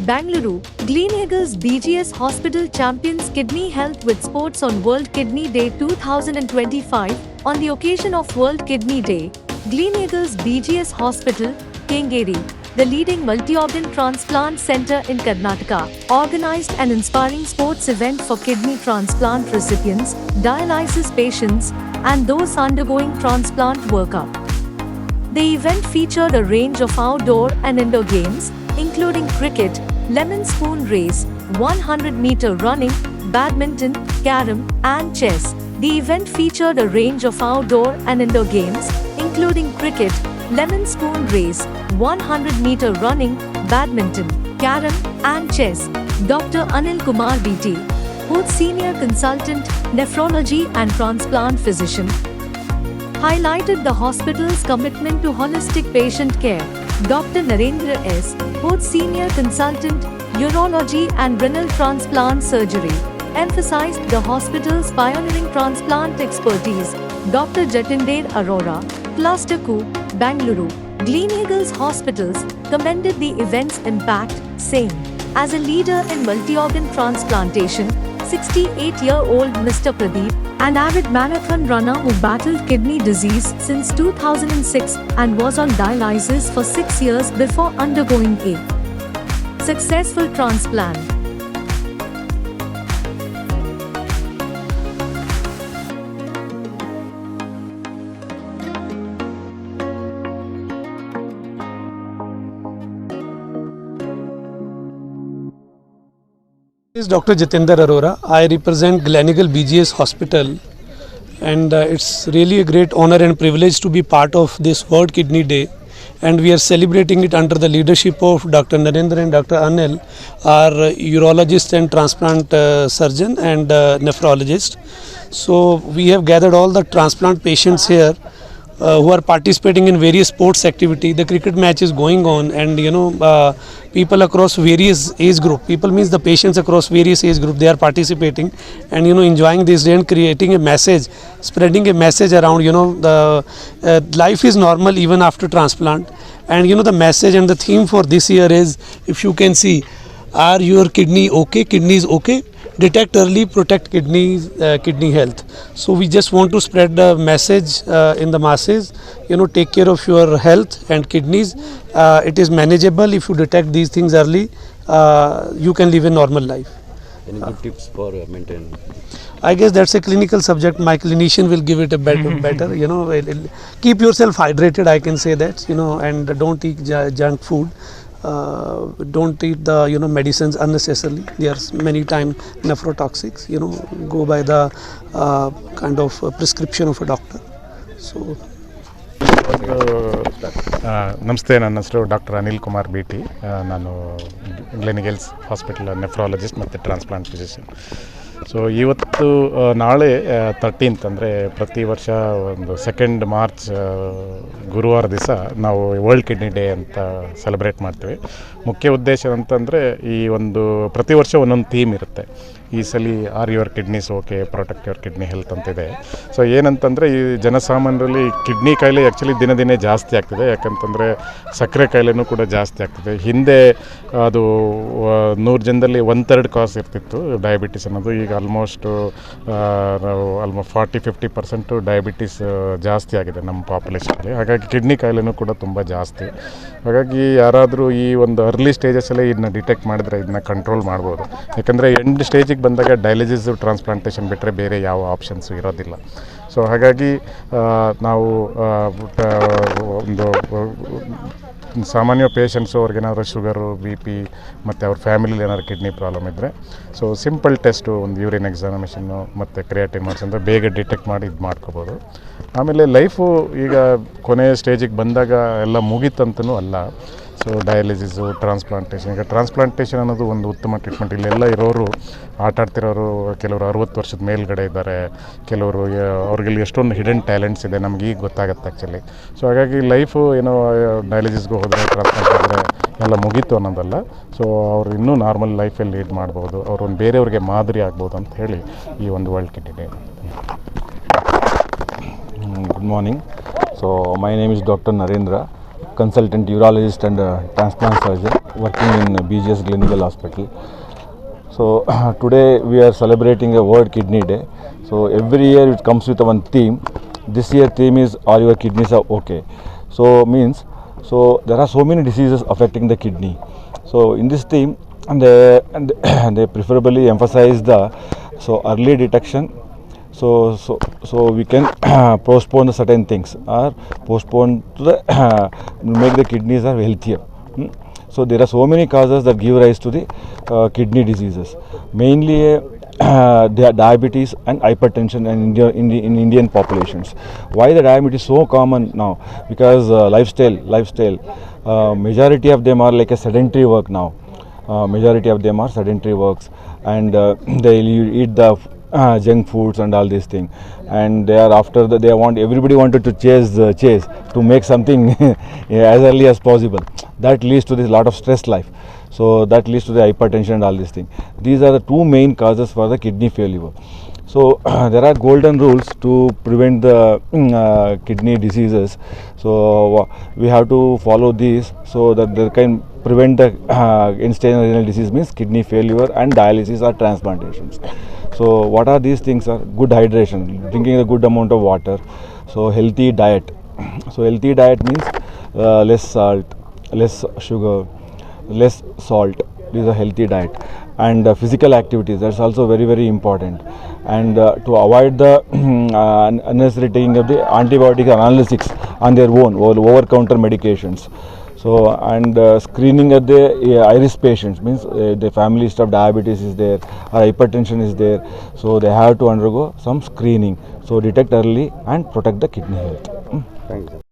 Bangalore, Gleneagles BGS Hospital champions kidney health with sports on World Kidney Day 2025. On the occasion of World Kidney Day, Gleneagles BGS Hospital, Kengeri, the leading multi-organ transplant center in Karnataka, organized an inspiring sports event for kidney transplant recipients, dialysis patients, and those undergoing transplant workup. The event featured a range of outdoor and indoor games, including cricket, lemon spoon race, 100-meter running, badminton, carom, and chess. The event featured a range of outdoor and indoor games, including cricket, lemon spoon race, 100-meter running, badminton, carom, and chess. Dr. Anil Kumar BT, both senior consultant, nephrology and transplant physician, highlighted the hospital's commitment to holistic patient care. Dr. Narendra S., both senior consultant, urology and renal transplant surgery, emphasized the hospital's pioneering transplant expertise. Dr. Jatinder Arora, Cluster 2, Bangalore, Gleneagles Hospitals, commended the event's impact, saying, "As a leader in multi-organ transplantation, 68-year-old Mr. Pradeep, an avid marathon runner who battled kidney disease since 2006 and was on dialysis for 6 years before undergoing a successful transplant." This is Dr. Jatinder Arora. I represent Gleneagles BGS Hospital, and it's really a great honor and privilege to be part of this World Kidney Day, and we are celebrating it under the leadership of Dr. Narendra and Dr. Anil, our urologist and transplant surgeon and nephrologist. So we have gathered all the transplant patients here who are participating in various sports activity. The cricket match is going on, and people across various age group, people means the patients across various age group, they are participating and enjoying this day and creating a message, spreading a message around the life is normal even after transplant. And the message and the theme for this year is, if you can see, are your kidney okay? Kidneys okay? Detect early, protect kidney health. So we just want to spread the message in the masses. Take care of your health and kidneys. It is manageable if you detect these things early. You can live a normal life. Any good tips for maintaining? I guess that's a clinical subject. My clinician will give it a better. Keep yourself hydrated. I can say that. And don't eat junk food. Don't eat the medicines unnecessarily. They are many times nephrotoxics. Go by the kind of prescription of a doctor. So ನಮಸ್ತೆ, ನನ್ನ ಹೆಸರು doctor Anil Kumar BT. ನಾನು ಗ್ಲೆನಿಗಲ್ಸ್ hospital nephrologist ಮತ್ತು transplant physician. So ಇವತ್ತು ನಾಳೆ 13th ಅಂದರೆ ಪ್ರತಿ ವರ್ಷ ಒಂದು 2nd ಮಾರ್ಚ್ ಗುರುವಾರ ದಿವಸ ನಾವು ವರ್ಲ್ಡ್ ಕಿಡ್ನಿ ಡೇ ಅಂತ ಸೆಲೆಬ್ರೇಟ್ ಮಾಡ್ತೀವಿ. ಮುಖ್ಯ ಉದ್ದೇಶ ಅಂತಂದರೆ ಈ ಒಂದು ಪ್ರತಿ ವರ್ಷ ಒಂದೊಂದು ಥೀಮ್ ಇರುತ್ತೆ. ಈ ಸಲ are your kidneys okay, protect your kidney health ಅಂತಿದೆ. ಸೊ ಏನಂತಂದರೆ ಈ ಜನಸಾಮಾನ್ಯರಲ್ಲಿ ಕಿಡ್ನಿ ಕಾಯಿಲೆ ಆ್ಯಕ್ಚುಲಿ ದಿನ ದಿನೇ ಜಾಸ್ತಿ ಆಗ್ತಿದೆ. ಯಾಕಂತಂದರೆ ಸಕ್ಕರೆ ಕಾಯಿಲೆನೂ ಕೂಡ ಜಾಸ್ತಿ ಆಗ್ತಿದೆ. ಹಿಂದೆ ಅದು 100 ಜನದಲ್ಲಿ 1/3 ಕಾಸ್ ಇರ್ತಿತ್ತು ಡಯಾಬಿಟಿಸ್ ಅನ್ನೋದು. ಈಗ ಆಲ್ಮೋಸ್ಟ್ 40-50% ಡಯಾಬಿಟಿಸ್ ಜಾಸ್ತಿ ಆಗಿದೆ ನಮ್ಮ ಪಾಪ್ಯುಲೇಷನಲ್ಲಿ. ಹಾಗಾಗಿ ಕಿಡ್ನಿ ಕಾಯಿಲೆನೂ ಕೂಡ ತುಂಬ ಜಾಸ್ತಿ. ಹಾಗಾಗಿ ಯಾರಾದರೂ ಈ ಒಂದು ಅರ್ಲಿ ಸ್ಟೇಜಸಲ್ಲೇ ಇದನ್ನ ಡಿಟೆಕ್ಟ್ ಮಾಡಿದರೆ ಇದನ್ನ ಕಂಟ್ರೋಲ್ ಮಾಡ್ಬೋದು. ಯಾಕಂದರೆ ಎಂಡ್ ಸ್ಟೇಜಿಗೆ ಬಂದಾಗ ಡಯಾಲಿಸಿಸ್ ಟ್ರಾನ್ಸ್ಪ್ಲಾಂಟೇಷನ್ ಬಿಟ್ಟರೆ ಬೇರೆ ಯಾವ ಆಪ್ಷನ್ಸು ಇರೋದಿಲ್ಲ. ಸೊ ಹಾಗಾಗಿ ನಾವು ಒಂದು ಸಾಮಾನ್ಯ ಪೇಷಂಟ್ಸು ಅವ್ರಿಗೇನಾದ್ರು ಶುಗರು, BP ಮತ್ತು ಅವ್ರ ಫ್ಯಾಮಿಲಿಲಿ ಏನಾದ್ರು ಕಿಡ್ನಿ ಪ್ರಾಬ್ಲಮ್ ಇದ್ದರೆ ಸೊ ಸಿಂಪಲ್ ಟೆಸ್ಟು, ಒಂದು ಯೂರಿನ್ ಎಕ್ಸಾಮಿನೇಷನ್ನು ಮತ್ತು ಕ್ರಿಯಾಟಿನ್ ಮಾಡಿಸಿದ್ರೆ ಬೇಗ ಡಿಟೆಕ್ಟ್ ಮಾಡಿ ಇದು ಮಾಡ್ಕೋಬೋದು. ಆಮೇಲೆ ಲೈಫು ಈಗ ಕೊನೆಯ ಸ್ಟೇಜಿಗೆ ಬಂದಾಗ ಎಲ್ಲ ಮುಗೀತಂತನೂ ಅಲ್ಲ. ಸೊ ಡಯಾಲಿಸಿಸು, ಟ್ರಾನ್ಸ್ಪ್ಲಾಂಟೇಷನ್, ಈಗ ಟ್ರಾನ್ಸ್ಪ್ಲಾಂಟೇಷನ್ ಅನ್ನೋದು ಒಂದು ಉತ್ತಮ ಟ್ರೀಟ್ಮೆಂಟ್. ಇಲ್ಲೆಲ್ಲ ಇರೋರು ಆಟಾಡ್ತಿರೋರು ಕೆಲವರು 60 ವರ್ಷದ ಮೇಲ್ಗಡೆ ಇದ್ದಾರೆ, ಕೆಲವರು ಅವ್ರಿಗೆ ಎಷ್ಟೊಂದು ಹಿಡನ್ ಟ್ಯಾಲೆಂಟ್ಸ್ ಇದೆ, ನಮ್ಗೆ ಈಗ ಗೊತ್ತಾಗುತ್ತೆ ಆ್ಯಕ್ಚುಲಿ. ಸೊ ಹಾಗಾಗಿ ಲೈಫು ಡಯಾಲಿಸಿಸ್ಗೆ ಹೋದರೆ, ಟ್ರಾನ್ಸ್ಪ್ಲಾಂಟ್ ಆದರೆ ಎಲ್ಲ ಮುಗೀತು ಅನ್ನೋದಲ್ಲ. ಸೊ ಅವ್ರು ಇನ್ನೂ ನಾರ್ಮಲ್ ಲೈಫಲ್ಲಿ ಲೀಡ್ ಮಾಡ್ಬೋದು, ಅವ್ರು ಒಂದು ಬೇರೆಯವ್ರಿಗೆ ಮಾದರಿ ಆಗ್ಬೋದು ಅಂತ ಹೇಳಿ ಈ ಒಂದು world kidney day. Good morning. So my name is Dr. Narendra, consultant urologist and transplant surgeon. working in BGS Clinical Hospital. So today we are celebrating a World Kidney Day. So every year it comes with one theme. This year theme is "Are your kidneys are okay?" So means there are so many diseases affecting the kidney. So in this theme, they preferably emphasize the early detection. So we can postpone the certain things or postpone to the make the kidneys are healthier. So there are so many causes that give rise to the kidney diseases. Mainly they are diabetes and hypertension in Indian populations. Why the diabetes so common now? Because lifestyle. Majority of them are like a sedentary work now. Majority of them are sedentary works, and they eat the junk foods and all these things, and they are after everybody wanted to chase to make something as early as possible. That leads to this lot of stress life. So that leads to the hypertension and all these things. These are the two main causes for the kidney failure. So there are golden rules to prevent the kidney diseases. So we have to follow these so that they can prevent the end-stage renal disease, means kidney failure and dialysis or transplantations. So what are these things? Are good hydration, drinking a good amount of water. So healthy diet. So healthy diet means less salt, less sugar, less salt. This is a healthy diet. And physical activities, that's also very, very important. And to avoid the unnecessary taking of the antibiotic analgesics on their own, or over-counter medications. So and screening at the high-risk patients, means the family history of diabetes is there or hypertension is there. So they have to undergo some screening. So detect early and protect the kidney health. Thank you.